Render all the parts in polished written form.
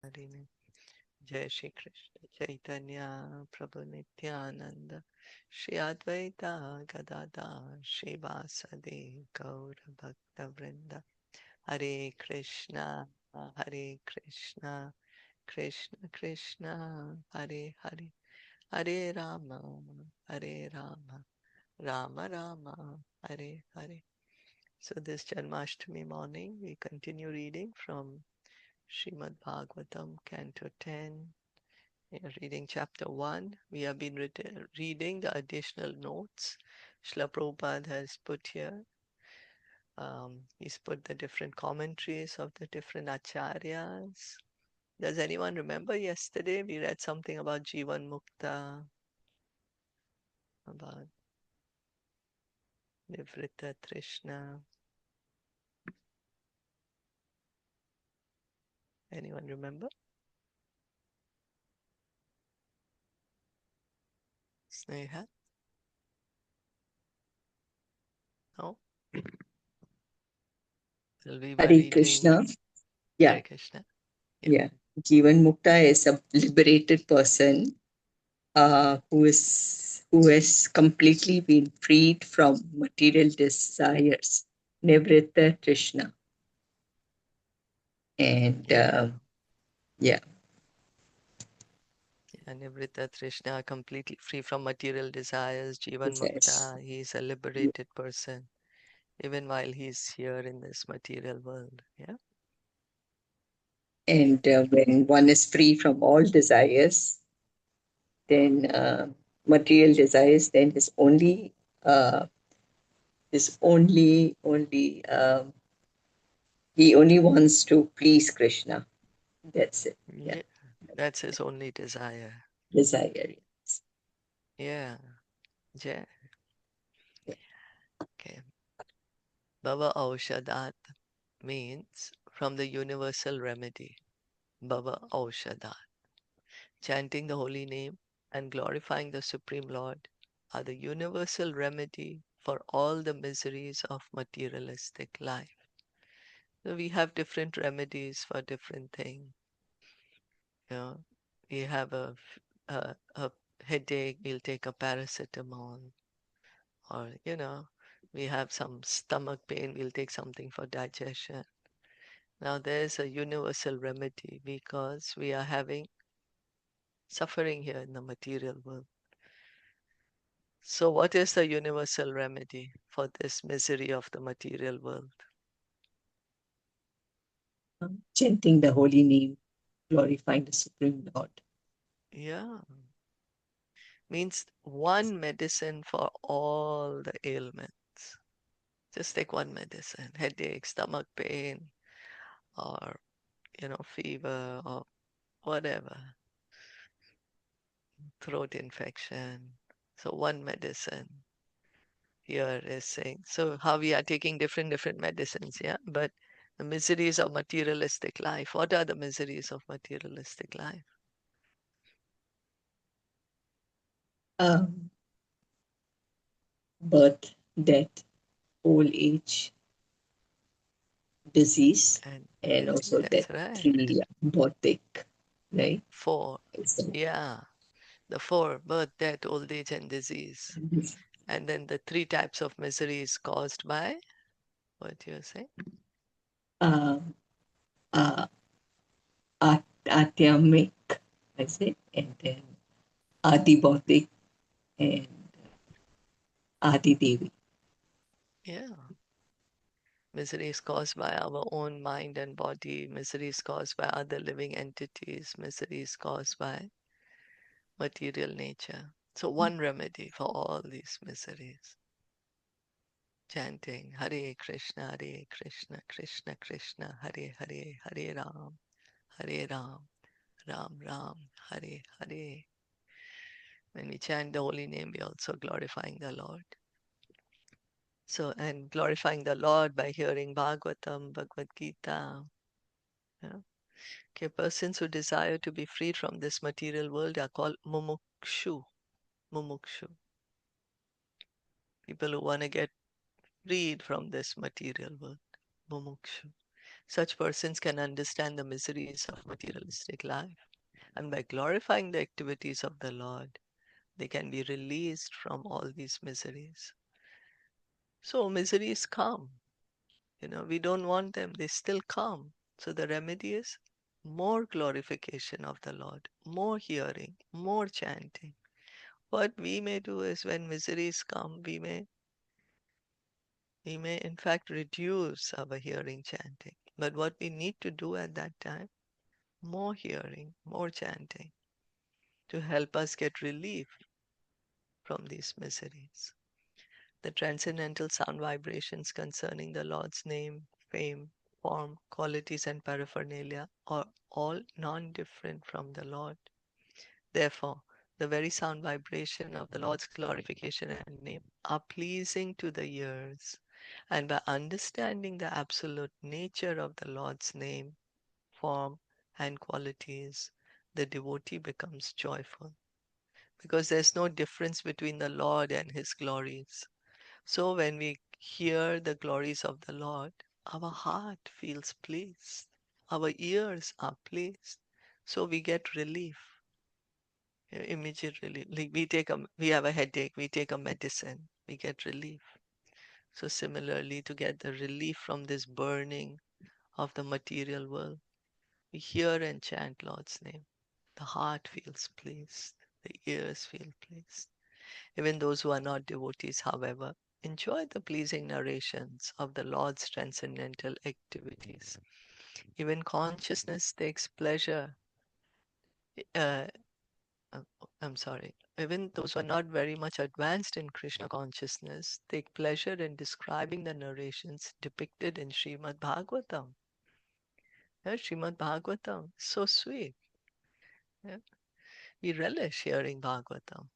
Harini. Jai Shri Krishna Caitanya Prabhu Nityananda Shri Advaita Gadada Shri Vasadi Gaura Bhakta Vrinda Hare Krishna Hare Krishna Krishna Krishna Hare Hare Hare Rama Hare Rama Rama Rama Hare Hare. So this Janmashtami morning we continue reading from Srimad Bhagavatam, Canto 10. We are reading chapter 1. We have been reading the additional notes Srila Prabhupada has put here. He's put the different commentaries of the different acharyas. Does anyone remember yesterday we read something about Jivan Mukta, about Nivrita Trishna? Anyone remember? Sneha? No? Well, we were Hare reading Krishna. Yeah, Hare Krishna. Yeah. yeah. Jivan Mukta is a liberated person who has completely been freed from material desires, Nivritta Krishna. And Yeah. yeah, And Nivrita Trishna, completely free from material desires, Jivan desires. Mukta, he is a liberated person, even while he's here in this material world. Yeah. And when one is free from all desires, then material desires, then uh, is only he only wants to please Krishna. That's it. Yeah, Yeah. That's his only desire. desire. Yeah. Yeah. Yeah. Okay. Bhava Aushadat means from the universal remedy. Bhava Aushadat. Chanting the holy name and glorifying the Supreme Lord are the universal remedy for all the miseries of materialistic life. So we have different remedies for different things. You know, we have a headache, we'll take a paracetamol, or we have some stomach pain, we'll take something for digestion. Now there's a universal remedy because we are having suffering here in the material world. So what is the universal remedy for this misery of the material world? Chanting the holy name, glorifying the Supreme Lord. Yeah, means one medicine for all the ailments. Just take one medicine, headache, stomach pain, or fever, or whatever, throat infection. So one medicine here is saying. So how we are taking different medicines, yeah. But the miseries of materialistic life. What are the miseries of materialistic life? Um, Birth, death, old age, disease, And and also that that's right. three bautic, right? Four, So, yeah, the four: birth, death, old age, and disease. And then the three types of miseries caused by what you say? uh, uh, Atyamic, is it? And then Adi Bautic and Adi Devi. Yeah. Misery is caused by our own mind and body. Misery is caused by other living entities. Misery is caused by material nature. So one remedy for all these miseries. Chanting Hare Krishna, Krishna Krishna, Hare Hare, Hare Ram, Ram Ram, Hare Hare. When we chant the holy name, we also glorifying the Lord. So, and glorifying the Lord by hearing Bhagavatam, Bhagavad Gita. Yeah. Okay, persons who desire to be freed from this material world are called mumukshu. Mumukshu. People who want to get freed from this material world. Mumukshu. Such persons can understand the miseries of materialistic life, and by glorifying the activities of the Lord, they can be released from all these miseries. So miseries come. We don't want them, they still come. So the remedy is more glorification of the Lord, more hearing, more chanting. What we may do is when miseries come, we may in fact reduce our hearing chanting. But what we need to do at that time, more hearing, more chanting to help us get relief from these miseries. The transcendental sound vibrations concerning the Lord's name, fame, form, qualities, and paraphernalia are all non-different from the Lord. Therefore, the very sound vibration of the Lord's glorification and name are pleasing to the ears. And by understanding the absolute nature of the Lord's name, form, and qualities, the devotee becomes joyful. Because there's no difference between the Lord and His glories. So when we hear the glories of the Lord, our heart feels pleased. Our ears are pleased. So we get relief, immediate relief. Like we have a headache, we take a medicine, we get relief. So similarly, to get the relief from this burning of the material world, we hear and chant Lord's name. The heart feels pleased, the ears feel pleased. Even those who are not devotees, however, enjoy the pleasing narrations of the Lord's transcendental activities. Even consciousness takes pleasure. Uh, uh, I'm sorry. Even those who are not very much advanced in Krishna consciousness take pleasure in describing the narrations depicted in Srimad Bhagavatam. Srimad Bhagavatam, so sweet. Yeah? We relish hearing Bhagavatam.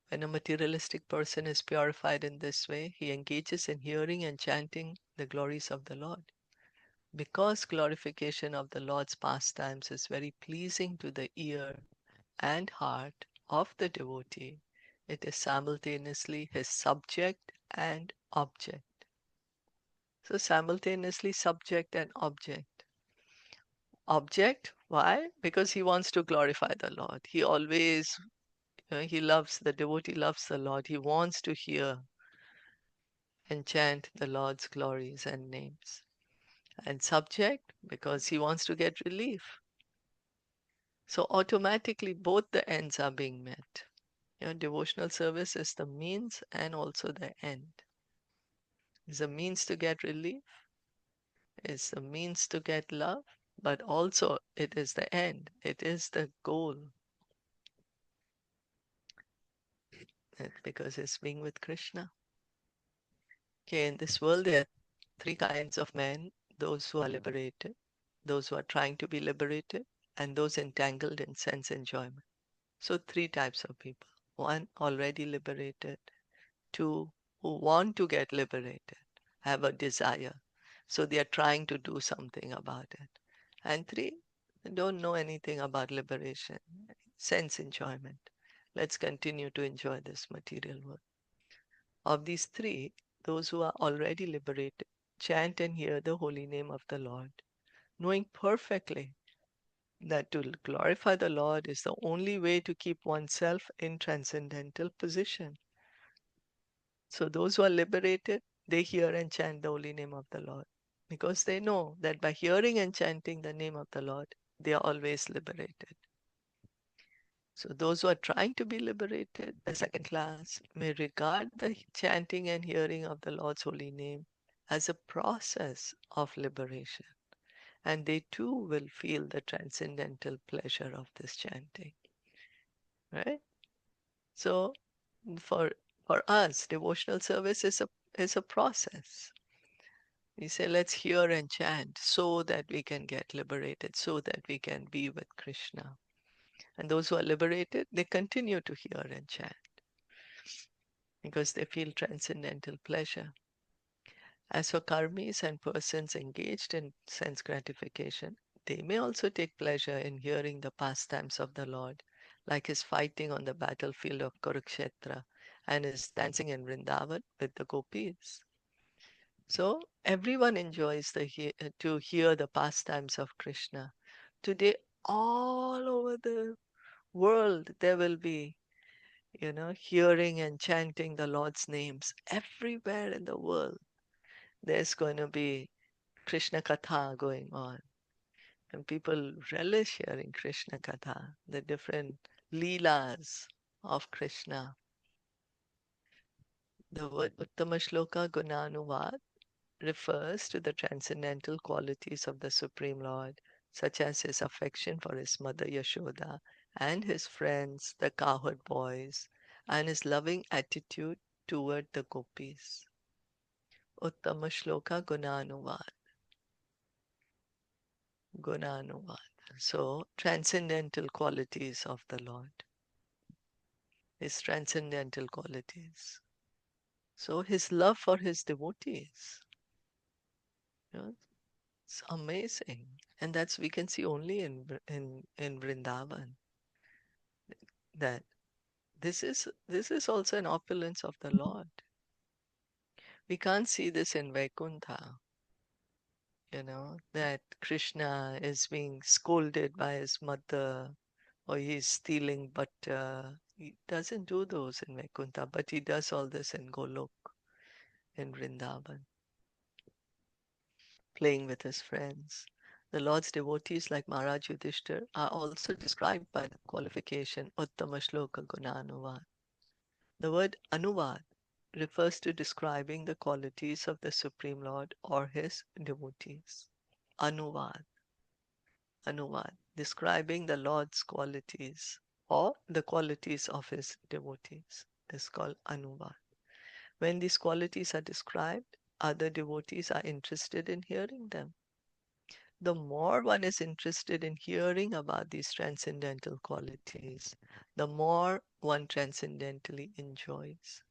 When a materialistic person is purified in this way, he engages in hearing and chanting the glories of the Lord. Because glorification of the Lord's pastimes is very pleasing to the ear and heart of the devotee, it is simultaneously his subject and object. So, simultaneously subject and object. Object, why? Because he wants to glorify the Lord. He always, the devotee loves the Lord. He wants to hear and chant the Lord's glories and names. And subject, because he wants to get relief. So automatically both the ends are being met. Devotional service is the means and also the end. It's a means to get relief, it's a means to get love, but also it is the end, it is the goal. Because it's being with Krishna. Okay, in this world there are three kinds of men: those who are liberated, those who are trying to be liberated, and those entangled in sense enjoyment. So three types of people. One, already liberated. Two, who want to get liberated, have a desire. So they are trying to do something about it. And three, they don't know anything about liberation, sense enjoyment. Let's continue to enjoy this material world. Of these three, those who are already liberated chant and hear the holy name of the Lord, knowing perfectly that to glorify the Lord is the only way to keep oneself in transcendental position. So those who are liberated, they hear and chant the holy name of the Lord because they know that by hearing and chanting the name of the Lord, they are always liberated. So those who are trying to be liberated, the second class, may regard the chanting and hearing of the Lord's holy name as a process of liberation. And they too will feel the transcendental pleasure of this chanting. Right? So for for us, devotional service is a process. We say, let's hear and chant so that we can get liberated, so that we can be with Krishna. And those who are liberated, they continue to hear and chant because they feel transcendental pleasure. As for karmis and persons engaged in sense gratification, they may also take pleasure in hearing the pastimes of the Lord, like his fighting on the battlefield of Kurukshetra and his dancing in Vrindavan with the gopis. So everyone enjoys to hear the pastimes of Krishna. Today, all over the world, there will be, hearing and chanting the Lord's names. Everywhere in the world, there's going to be Krishna Katha going on. And people relish hearing Krishna Katha, the different leelas of Krishna. The word Uttama Shloka Gunanuvad refers to the transcendental qualities of the Supreme Lord, such as his affection for his mother Yashoda and his friends, the cowherd boys, and his loving attitude toward the gopis. Uttama Shloka Gunanuvad. Gunanuvad. So, transcendental qualities of the Lord, his transcendental qualities. So, his love for his devotees. You know, it's amazing. And that's we can see only in Vrindavan, that this is also an opulence of the Lord. We can't see this in Vaikuntha, that Krishna is being scolded by his mother or he's stealing butter. He doesn't do those in Vaikuntha, but he does all this in Golok, in Vrindavan, playing with his friends. The Lord's devotees like Maharaj Yudhishthir are also described by the qualification Uttama Shloka Gunanuvad. The word Anuvad refers to describing the qualities of the Supreme Lord or his devotees. Anuvad, Anuvad, describing the Lord's qualities or the qualities of his devotees is called Anuvad. When these qualities are described, other devotees are interested in hearing them. The more one is interested in hearing about these transcendental qualities, the more one transcendentally enjoys.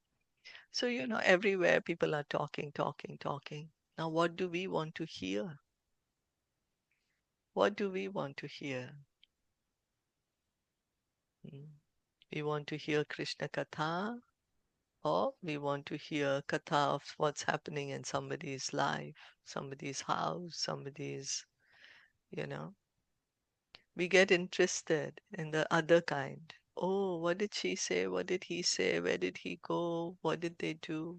So, everywhere people are talking, talking, talking. Now, what do we want to hear? What do we want to hear? Hmm. We want to hear Krishna Katha, or we want to hear Katha of what's happening in somebody's life, somebody's house, somebody's, you know. We get interested in the other kind. Oh, what did she say? What did he say? Where did he go? What did they do?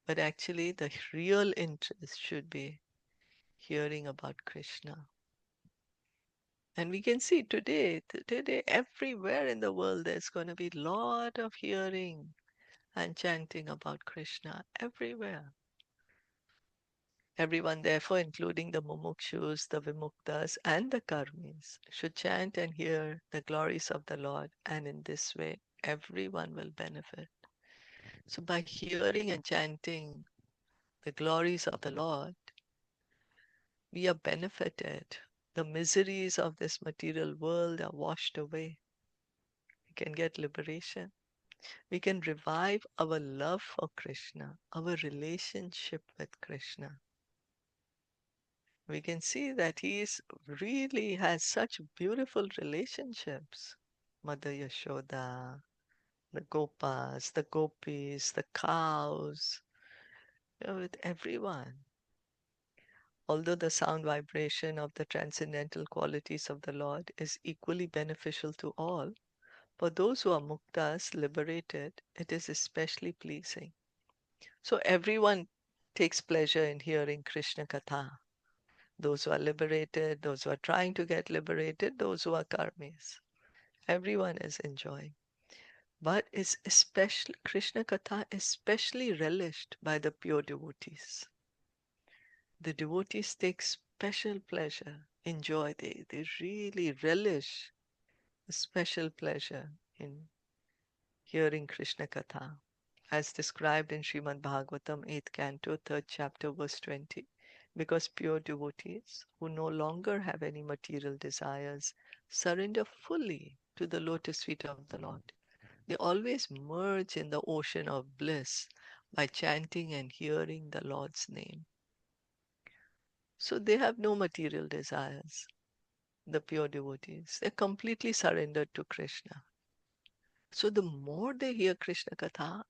But actually, the real interest should be hearing about Krishna. And we can see today, everywhere in the world, there's going to be a lot of hearing and chanting about Krishna everywhere. Everyone, therefore, including the mumukshus, the vimuktas, and the karmis, should chant and hear the glories of the Lord, and in this way, everyone will benefit. So, by hearing and chanting the glories of the Lord, we are benefited. The miseries of this material world are washed away. We can get liberation. We can revive our love for Krishna, our relationship with Krishna. We can see that he is really has such beautiful relationships. Mother Yashoda, the Gopas, the Gopis, the cows, with everyone. Although the sound vibration of the transcendental qualities of the Lord is equally beneficial to all, for those who are muktas, liberated, it is especially pleasing. So everyone takes pleasure in hearing Krishna Katha. Those who are liberated, those who are trying to get liberated, those who are karmis. Everyone is enjoying. But is especially Krishna Katha especially relished by the pure devotees. The devotees take special pleasure, enjoy, they really relish a special pleasure in hearing Krishna Katha, as described in Srimad Bhagavatam, 8th Canto, 3rd chapter, verse 20. Because pure devotees, who no longer have any material desires, surrender fully to the lotus feet of the Lord. They always merge in the ocean of bliss by chanting and hearing the Lord's name. So they have no material desires, the pure devotees. They're completely surrendered to Krishna. So the more they hear Krishna Katha,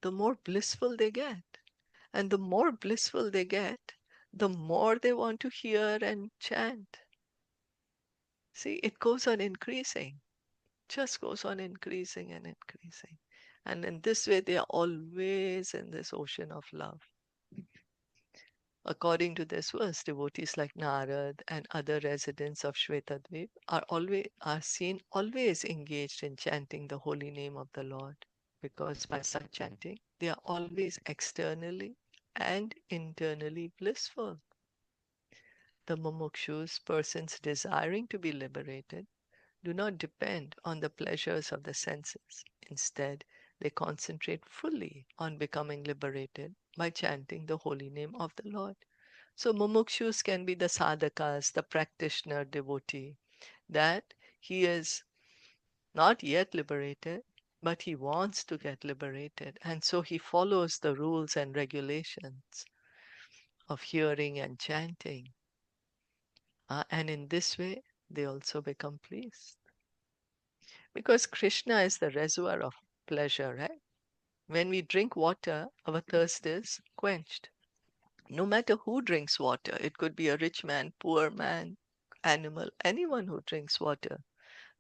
the more blissful they get. And the more blissful they get, the more they want to hear and chant. See, it goes on increasing, just goes on increasing and increasing. And in this way, they are always in this ocean of love. According to this verse, devotees like Narad and other residents of Shvetadvip are seen always engaged in chanting the holy name of the Lord, because by such chanting, they are always externally and internally blissful. The mumukshus, persons desiring to be liberated, do not depend on the pleasures of the senses. Instead, they concentrate fully on becoming liberated by chanting the holy name of the Lord. So mumukshus can be the sadhakas, the practitioner devotee, that he is not yet liberated, but he wants to get liberated. And so he follows the rules and regulations of hearing and chanting. And in this way, they also become pleased. Because Krishna is the reservoir of pleasure, right? When we drink water, our thirst is quenched. No matter who drinks water, it could be a rich man, poor man, animal, anyone who drinks water,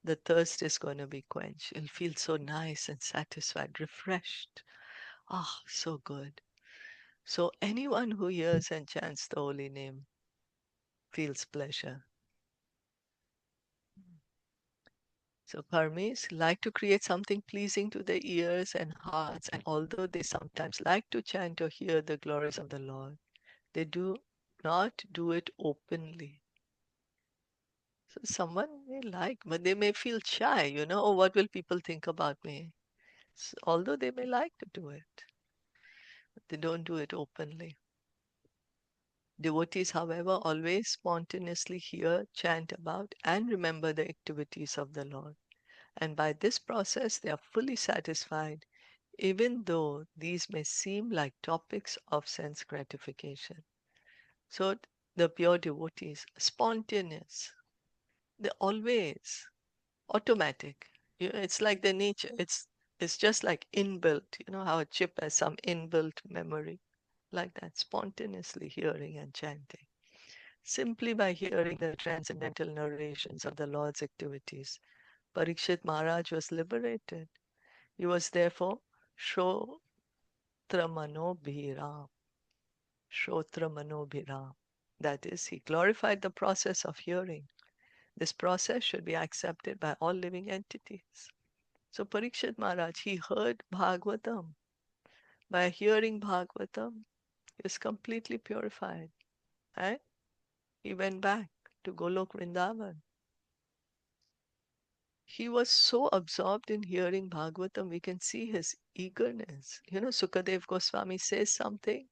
the thirst is going to be quenched. It'll feel so nice and satisfied, refreshed. Ah, so good. So anyone who hears and chants the holy name feels pleasure. So karmis like to create something pleasing to their ears and hearts, and although they sometimes like to chant or hear the glories of the Lord, they do not do it openly. So someone may like, but they may feel shy, oh, what will people think about me? So, although they may like to do it, but they don't do it openly. Devotees, however, always spontaneously hear, chant about, and remember the activities of the Lord. And by this process, they are fully satisfied, even though these may seem like topics of sense gratification. So the pure devotees, spontaneous, they always automatic. It's like the nature. It's just like inbuilt. You know how a chip has some inbuilt memory, like that, spontaneously hearing and chanting. Simply by hearing the transcendental narrations of the Lord's activities, Parikshit Maharaj was liberated. He was therefore Shrotramanobhiram. Shrotramanobhiram. That is, he glorified the process of hearing. This process should be accepted by all living entities. So Parikshit Maharaj, he heard Bhagavatam. By hearing Bhagavatam, he was completely purified. And he went back to Golok Vrindavan. He was so absorbed in hearing Bhagavatam, we can see his eagerness. Sukadev Goswami says something,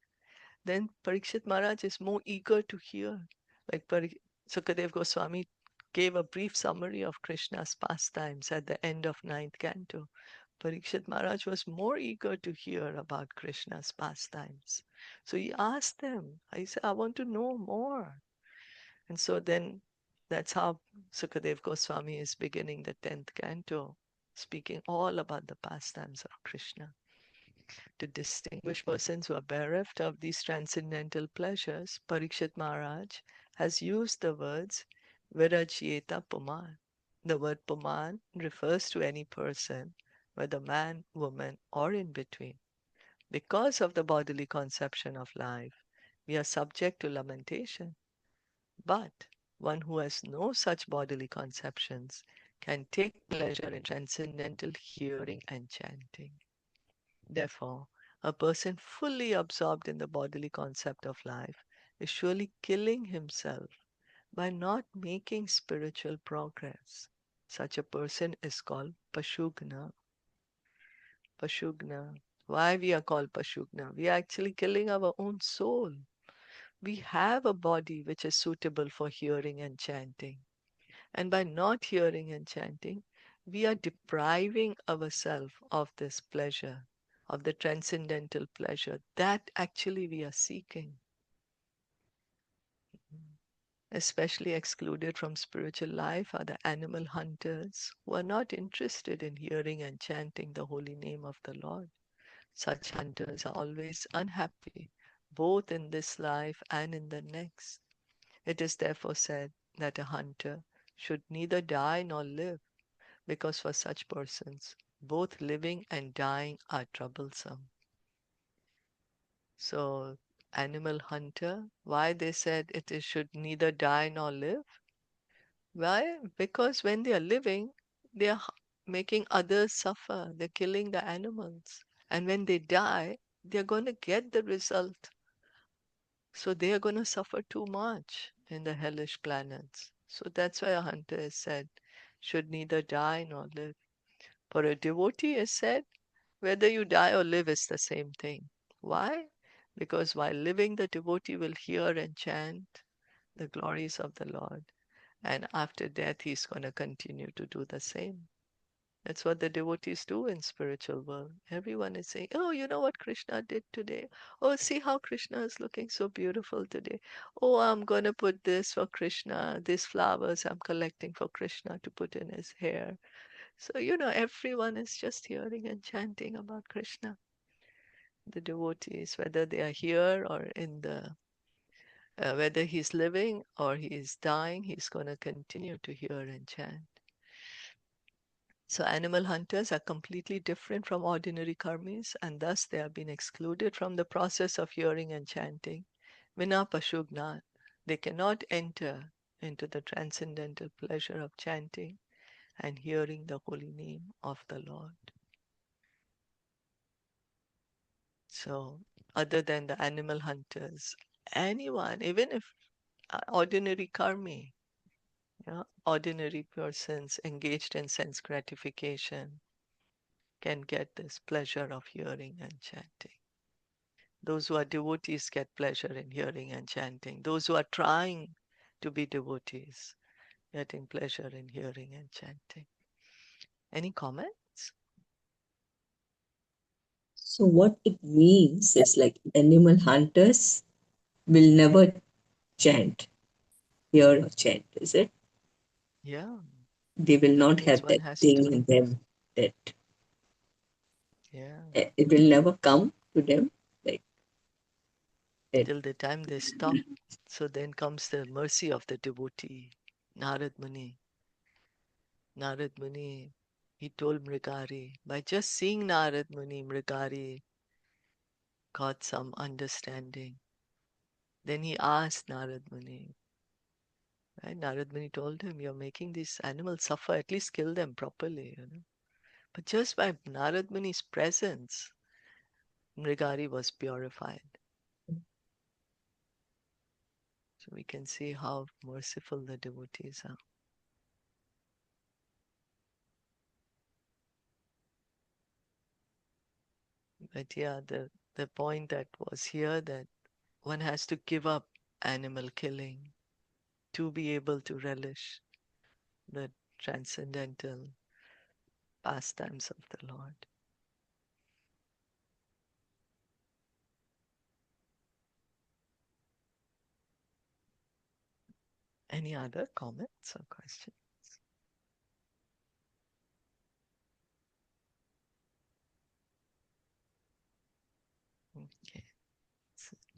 then Parikshit Maharaj is more eager to hear. Like Sukadev Goswami gave a brief summary of Krishna's pastimes at the end of ninth canto. Parikshit Maharaj was more eager to hear about Krishna's pastimes. So he asked them, I said, I want to know more. And so then that's how Sukadev Goswami is beginning the 10th canto, speaking all about the pastimes of Krishna. To distinguish persons who are bereft of these transcendental pleasures, Parikshit Maharaj has used the words Virajyeta Puman. The word Puman refers to any person, whether man, woman, or in between. Because of the bodily conception of life, we are subject to lamentation. But one who has no such bodily conceptions can take pleasure in transcendental hearing and chanting. Therefore, a person fully absorbed in the bodily concept of life is surely killing himself by not making spiritual progress. Such a person is called Pashugna. Pashugna. Why we are called Pashugna? We are actually killing our own soul. We have a body which is suitable for hearing and chanting. And by not hearing and chanting, we are depriving ourselves of this pleasure, of the transcendental pleasure that actually we are seeking. Especially excluded from spiritual life are the animal hunters who are not interested in hearing and chanting the holy name of the Lord. Such hunters are always unhappy both in this life and in the next. It is therefore said that a hunter should neither die nor live, because for such persons both living and dying are troublesome. So, animal hunter, why they said should neither die nor live? Why? Because when they are living, they are making others suffer. They're killing the animals. And when they die, they're going to get the result. So they are going to suffer too much in the hellish planets. So that's why a hunter is said, should neither die nor live. For a devotee is said, whether you die or live is the same thing. Why? Because while living, the devotee will hear and chant the glories of the Lord. And after death, he's going to continue to do the same. That's what the devotees do in spiritual world. Everyone is saying, oh, you know what Krishna did today? Oh, see how Krishna is looking so beautiful today. Oh, I'm going to put this for Krishna. These flowers I'm collecting for Krishna to put in his hair. So, everyone is just hearing and chanting about Krishna. The devotees, whether they are here or in whether he's living or he is dying, he's going to continue to hear and chant. So animal hunters are completely different from ordinary karmis, and thus they have been excluded from the process of hearing and chanting. Vina pashugnat, they cannot enter into the transcendental pleasure of chanting and hearing the holy name of the Lord. So, other than the animal hunters, anyone, even if ordinary karmi, ordinary persons engaged in sense gratification, can get this pleasure of hearing and chanting. Those who are devotees get pleasure in hearing and chanting. Those who are trying to be devotees getting pleasure in hearing and chanting. Any comments? So what it means is like animal hunters will never chant, hear or chant, is it? Yeah, They will not means have one that has thing to. in them that Yeah, it will never come to them like that. till the time they stop. So then comes the mercy of the devotee, Narad Muni. Narad Muni, he told Mrigari, by just seeing Narad Muni, Mrigari got some understanding. Then he asked Narad Muni, right? Narad Muni told him, you're making these animals suffer, at least kill them properly. But just by Narad Muni's presence, Mrigari was purified. So we can see how merciful the devotees are. But yeah, the point that was here, that one has to give up animal killing to be able to relish the transcendental pastimes of the Lord. Any other comments or questions? Okay,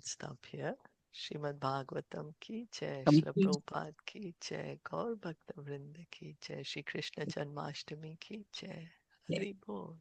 stop here. Srimad Bhagavatam ki jai, Srila Complete. Prabhupada ki jai, Gaur Bhakta Vrinda ki jai, Shri Krishna Janmashtami ki jai. Hari Bol.